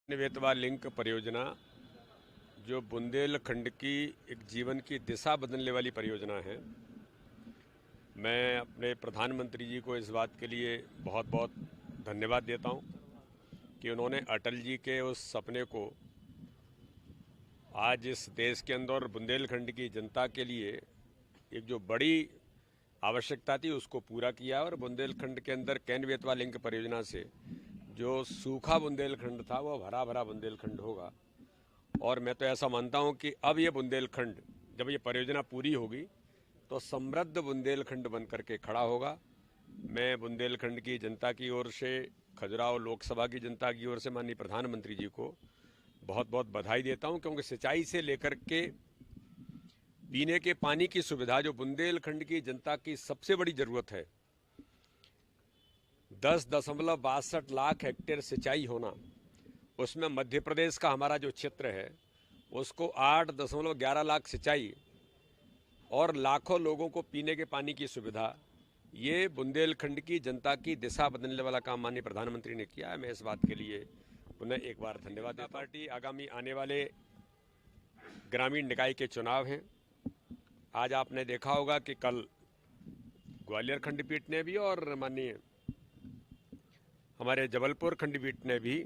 Betwa link परियोजना जो बुंदेलखंड की एक जीवन की दिशा बदलने वाली परियोजना है। मैं अपने प्रधानमंत्री जी को इस बात के लिए बहुत बहुत धन्यवाद देता हूं कि उन्होंने अटल जी के उस सपने को आज इस देश के अंदर बुंदेलखंड की जनता के लिए एक जो बड़ी आवश्यकता थी उसको पूरा किया और बुंदेलखंड के अंदर केन बेतवा लिंक परियोजना से जो सूखा बुंदेलखंड था वो हरा भरा बुंदेलखंड होगा। और मैं तो ऐसा मानता हूं कि अब ये बुंदेलखंड जब ये परियोजना पूरी होगी तो समृद्ध बुंदेलखंड बन करके खड़ा होगा। मैं बुंदेलखंड की जनता की ओर से, खजुराहो लोकसभा की जनता की ओर से माननीय प्रधानमंत्री जी को बहुत बहुत बधाई देता हूं, क्योंकि सिंचाई से लेकर के पीने के पानी की सुविधा जो बुंदेलखंड की जनता की सबसे बड़ी जरूरत है, 10.62 लाख हेक्टेयर सिंचाई होना, उसमें मध्य प्रदेश का हमारा जो क्षेत्र है उसको 8.11 लाख सिंचाई और लाखों लोगों को पीने के पानी की सुविधा, ये बुंदेलखंड की जनता की दिशा बदलने वाला काम माननीय प्रधानमंत्री ने किया है। मैं इस बात के लिए पुनः एक बार धन्यवाद देता हूं। पार्टी आगामी आने वाले ग्रामीण निकाय के चुनाव हैं। आज आपने देखा होगा कि कल ग्वालियर खंडपीठ ने भी और माननीय हमारे जबलपुर खंडपीठ ने भी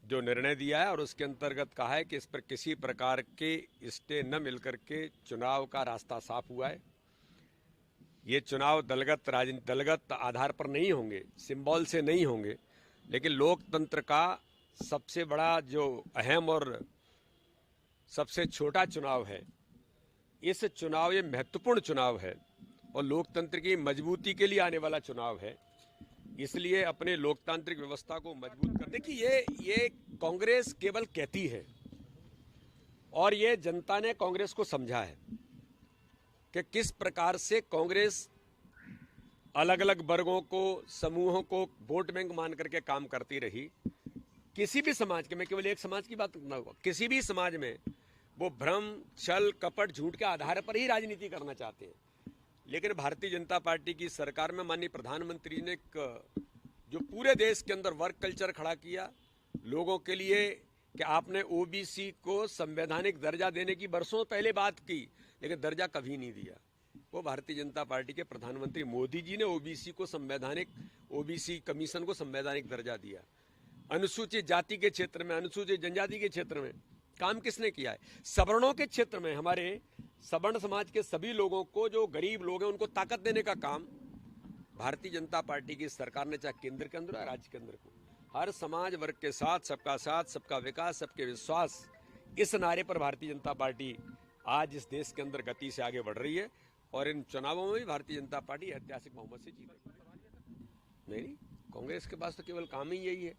जो निर्णय दिया है और उसके अंतर्गत कहा है कि इस पर किसी प्रकार के स्टे न मिलकर के चुनाव का रास्ता साफ हुआ है। ये चुनाव दलगत आधार पर नहीं होंगे, सिंबल से नहीं होंगे, लेकिन लोकतंत्र का सबसे बड़ा जो अहम और सबसे छोटा चुनाव है। इस चुनाव ये महत्वपूर्ण चुनाव है और लोकतंत्र की मजबूती के लिए आने वाला चुनाव है। इसलिए अपने लोकतांत्रिक व्यवस्था को मजबूत करने की ये कांग्रेस केवल कहती है और ये जनता ने कांग्रेस को समझा है कि किस प्रकार से कांग्रेस अलग अलग वर्गों को, समूहों को वोट बैंक मान करके काम करती रही। किसी भी समाज के, मैं केवल एक समाज की बात करना होगा, किसी भी समाज में वो भ्रम, छल, कपट, झूठ के आधार पर ही राजनीति करना चाहते हैं। लेकिन भारतीय जनता पार्टी की सरकार में माननीय प्रधानमंत्री ने जो पूरे देश के अंदर वर्क कल्चर खड़ा किया लोगों के लिए कि आपने ओबीसी को संवैधानिक दर्जा देने की बरसों पहले बात की, लेकिन दर्जा कभी नहीं दिया। वो भारतीय जनता पार्टी के प्रधानमंत्री मोदी जी ने ओबीसी कमीशन को संवैधानिक दर्जा दिया। अनुसूचित जाति के क्षेत्र में, अनुसूचित जनजाति के क्षेत्र में काम किसने किया है? सवर्णों के क्षेत्र में हमारे सवर्ण समाज के सभी लोगों को, जो गरीब लोग हैं, उनको ताकत देने का काम भारतीय जनता पार्टी की सरकार ने, चाहे केंद्र के अंदर या राज्य के अंदर को, हर समाज वर्ग के साथ, सबका विकास, सबके विश्वास, इस नारे पर भारतीय जनता पार्टी आज इस देश के अंदर गति से आगे बढ़ रही है। और इन चुनावों में भी भारतीय जनता पार्टी ऐतिहासिक बहुमत से जीतेगी। नहीं, कांग्रेस के पास तो केवल काम ही यही है।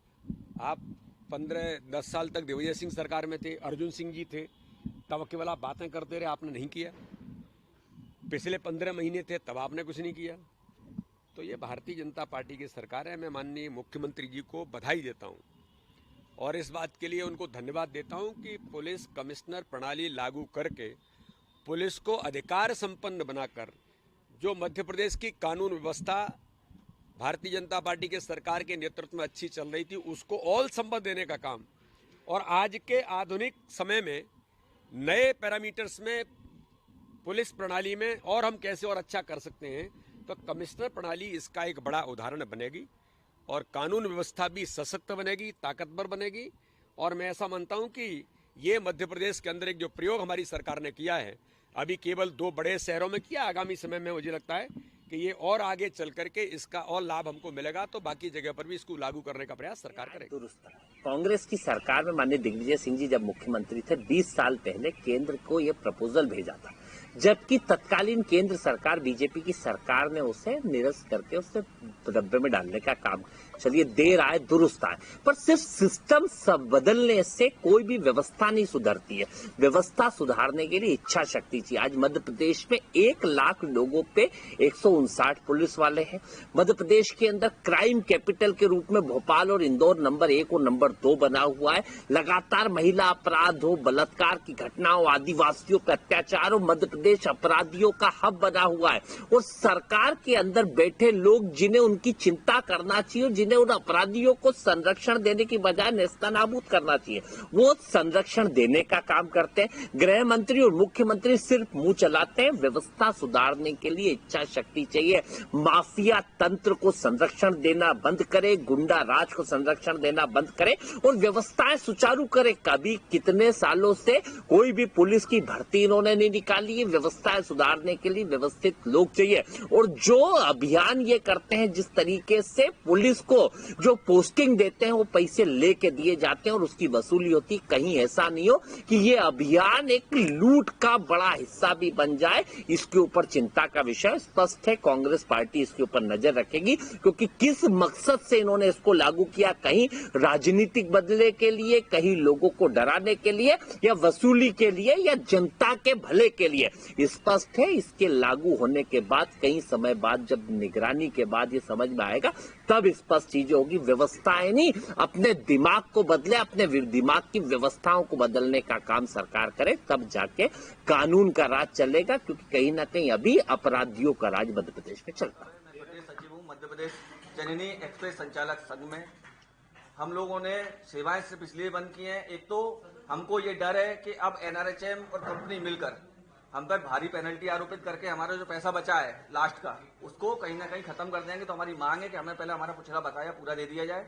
आप 15-10 साल तक दिग्विजय सिंह सरकार में थे, अर्जुन सिंह जी थे, तब केवल आप बातें करते रहे, आपने नहीं किया। पिछले 15 महीने थे, तब आपने कुछ नहीं किया। तो ये भारतीय जनता पार्टी की सरकार है। मैं माननीय मुख्यमंत्री जी को बधाई देता हूं और इस बात के लिए उनको धन्यवाद देता हूं कि पुलिस कमिश्नर प्रणाली लागू करके पुलिस को अधिकार संपन्न बनाकर जो मध्य प्रदेश की कानून व्यवस्था भारतीय जनता पार्टी के सरकार के नेतृत्व में अच्छी चल रही थी, उसको और संबल देने का काम, और आज के आधुनिक समय में नए पैरामीटर्स में पुलिस प्रणाली में और हम कैसे और अच्छा कर सकते हैं, तो कमिश्नर प्रणाली इसका एक बड़ा उदाहरण बनेगी और कानून व्यवस्था भी सशक्त बनेगी, ताकतवर बनेगी। और मैं ऐसा मानता हूं कि ये मध्य प्रदेश के अंदर एक जो प्रयोग हमारी सरकार ने किया है, अभी केवल 2 बड़े शहरों में किया, आगामी समय में मुझे लगता है कि ये और आगे चल करके इसका और लाभ हमको मिलेगा, तो बाकी जगह पर भी इसको लागू करने का प्रयास सरकार करेगी। कांग्रेस की सरकार में माननीय दिग्विजय सिंह जी जब मुख्यमंत्री थे, 20 साल पहले केंद्र को यह प्रपोजल भेजा था, जबकि तत्कालीन केंद्र सरकार बीजेपी की सरकार ने उसे निरस्त करके उसे डब्बे में डालने का काम, चलिए देर आए दुरुस्त आए, पर सिर्फ सिस्टम बदलने से कोई भी व्यवस्था नहीं सुधरती है। व्यवस्था सुधारने के लिए इच्छा शक्ति चाहिए। आज मध्य प्रदेश में 1 लाख लोगों पे 159 पुलिस वाले हैं। मध्य प्रदेश के अंदर क्राइम कैपिटल के रूप में भोपाल और इंदौर नंबर 1 और नंबर 2 बना हुआ है। लगातार महिला अपराध हो, बलात्कार की घटनाओं, आदिवासियों पर अत्याचार हो, मध्य प्रदेश अपराधियों का हब बना हुआ है। और सरकार के अंदर बैठे लोग जिन्हें उनकी चिंता करना चाहिए, जिन्हें ने उन अपराधियों को संरक्षण देने की बजाय नेस्तनाबूद करना चाहिए। वो संरक्षण देने का काम करते हैं। गृह मंत्री और मुख्यमंत्री सिर्फ मुंह चलाते हैं। व्यवस्था सुधारने के लिए इच्छा शक्ति चाहिए। माफिया तंत्र को संरक्षण देना बंद करे, गुंडा राज को संरक्षण देना बंद करे और व्यवस्थाएं सुचारू करे। कभी कितने सालों से कोई भी पुलिस की भर्ती इन्होंने नहीं निकाली है। व्यवस्थाएं सुधारने के लिए व्यवस्थित लोग चाहिए। और जो अभियान ये करते हैं, जिस तरीके से पुलिस को जो पोस्टिंग देते हैं वो पैसे लेके दिए जाते हैं और उसकी वसूली होती, कहीं ऐसा नहीं हो कि ये अभियान एक लूट का बड़ा हिस्सा भी बन जाए। इसके ऊपर चिंता का विषय स्पष्ट है। कांग्रेस पार्टी इसके ऊपर नजर रखेगी, क्योंकि किस मकसद से इन्होंने इसको लागू किया, कहीं राजनीतिक बदले के लिए, कहीं लोगों को डराने के लिए, या वसूली के लिए, या जनता के भले के लिए, स्पष्ट है। इसके लागू होने के बाद कई समय बाद, जब निगरानी के बाद ये समझ में आएगा, तब स्पष्ट चीजें होगी। व्यवस्थाएं नहीं, अपने दिमाग को बदले, अपने दिमाग की व्यवस्थाओं को बदलने का काम सरकार करे, तब जाके कानून का राज चलेगा। क्योंकि कहीं ना कहीं अभी अपराधियों का राज मध्य प्रदेश में चलता है। मैं प्रदेश सचिव हूँ मध्य प्रदेश जननी एक्सप्रेस संचालक संघ में। हम लोगों ने सेवाएं सिर्फ इसलिए बंद की हैं, एक तो हमको ये डर है कि अब एनआरएचएम और कंपनी मिलकर हम पर भारी पेनल्टी आरोपित करके हमारा जो पैसा बचा है लास्ट का, उसको कहीं ना कहीं खत्म कर देंगे। तो हमारी मांग है कि हमें पहले हमारा पिछला बकाया पूरा दे दिया जाए।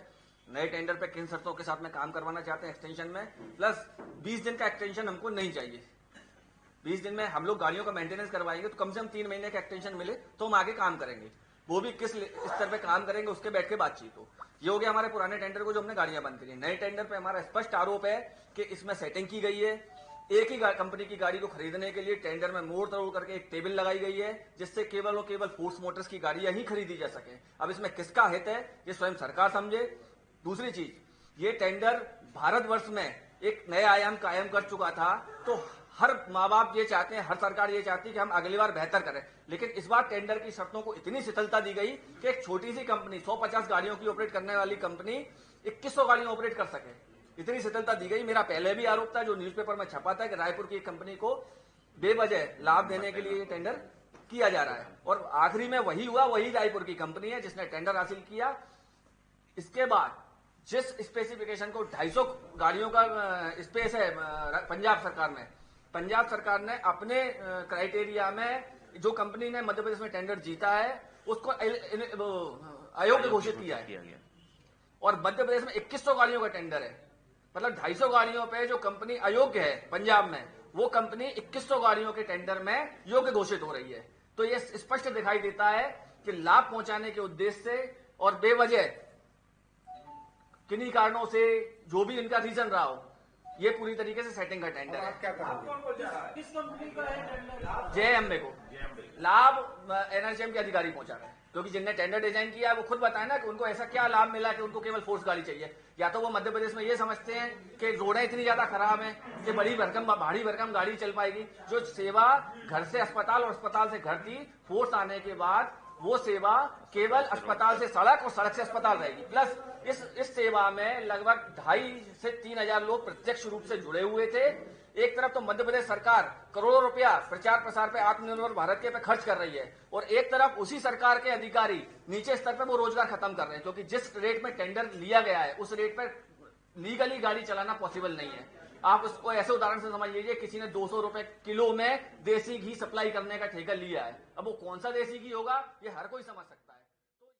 नए टेंडर पे किन शर्तों के साथ में काम करवाना चाहते हैं एक्सटेंशन में, प्लस 20 दिन का एक्सटेंशन हमको नहीं चाहिए। 20 दिन में हम लोग गाड़ियों का मेंटेनेंस करवाएंगे तो कम से कम 3 महीने का एक्सटेंशन मिले तो हम आगे काम करेंगे। वो भी किस स्तर पे काम करेंगे उसके बैठ के बातचीत हो। ये हो गया हमारे पुराने टेंडर को जो हमने गाड़ियां बंद करी। नए टेंडर पे हमारा स्पष्ट आरोप है कि इसमें सेटिंग की गई है। एक ही कंपनी की गाड़ी को खरीदने के लिए टेंडर में मोड़ तोड़ करके एक टेबल लगाई गई है, जिससे केवल और केवल फोर्स मोटर्स की गाड़ियां ही खरीदी जा सके। अब इसमें किसका हित है ये स्वयं सरकार समझे। दूसरी चीज, ये टेंडर भारतवर्ष में एक नया आयाम कायम कर चुका था। तो हर माँ बाप ये चाहते हैं, हर सरकार ये चाहती है कि हम अगली बार बेहतर करें, लेकिन इस बार टेंडर की शर्तों को इतनी शिथिलता दी गई कि एक छोटी सी कंपनी 150 गाड़ियों की ऑपरेट करने वाली कंपनी 2100 गाड़ियां ऑपरेट कर सके, इतनी शिथिलता दी गई। मेरा पहले भी आरोप था, जो न्यूज़पेपर में छपा था, कि रायपुर की एक कंपनी को बेवजह लाभ देने के लिए टेंडर किया जा रहा है। और आखिरी में वही हुआ, वही रायपुर की कंपनी है जिसने टेंडर हासिल किया। इसके बाद जिस स्पेसिफिकेशन को 250 गाड़ियों का स्पेस है पंजाब सरकार ने अपने क्राइटेरिया में, जो कंपनी ने मध्य प्रदेश में टेंडर जीता है उसको अयोग्य घोषित किया है। और मध्य प्रदेश में 2100 गाड़ियों का टेंडर है, मतलब 250 गाड़ियों पे जो कंपनी अयोग्य है पंजाब में, वो कंपनी 2100 गाड़ियों के टेंडर में योग्य घोषित हो रही है। तो ये स्पष्ट दिखाई देता है कि लाभ पहुंचाने के उद्देश्य से और बेवजह किन्हीं कारणों से, जो भी इनका रीजन रहा हो, ये पूरी तरीके से सेटिंग का टेंडर है। किस कंपनी का है टेंडर? जेएमए को लाभ एनआरएचएम के अधिकारी पहुंचा रहे हैं, क्योंकि जिनने टेंडर डिजाइन किया है वो खुद बताए ना कि उनको ऐसा क्या लाभ मिला कि उनको केवल फोर्स गाड़ी चाहिए। या तो वो मध्य प्रदेश में ये समझते हैं कि रोडें इतनी ज्यादा खराब हैं कि भारी भरकम गाड़ी चल पाएगी। जो सेवा घर से अस्पताल और अस्पताल से घर की फोर्स आने के बाद वो सेवा केवल अस्पताल से सड़क और सड़क से अस्पताल रहेगी। प्लस इस सेवा में लगभग 2,500 से 3,000 लोग प्रत्यक्ष रूप से जुड़े हुए थे। एक तरफ तो मध्य प्रदेश सरकार करोड़ों रुपया प्रचार प्रसार पे आत्मनिर्भर भारत के पे खर्च कर रही है, और एक तरफ उसी सरकार के अधिकारी नीचे स्तर पे वो रोजगार खत्म कर रहे हैं, क्योंकि जिस रेट में टेंडर लिया गया है उस रेट पर लीगली गाड़ी चलाना पॉसिबल नहीं है। आप उसको ऐसे उदाहरण से समझ लीजिए, किसी ने 200 रुपए किलो में देसी घी सप्लाई करने का ठेका लिया है। अब वो कौन सा देसी घी होगा ये हर कोई समझ सकता है।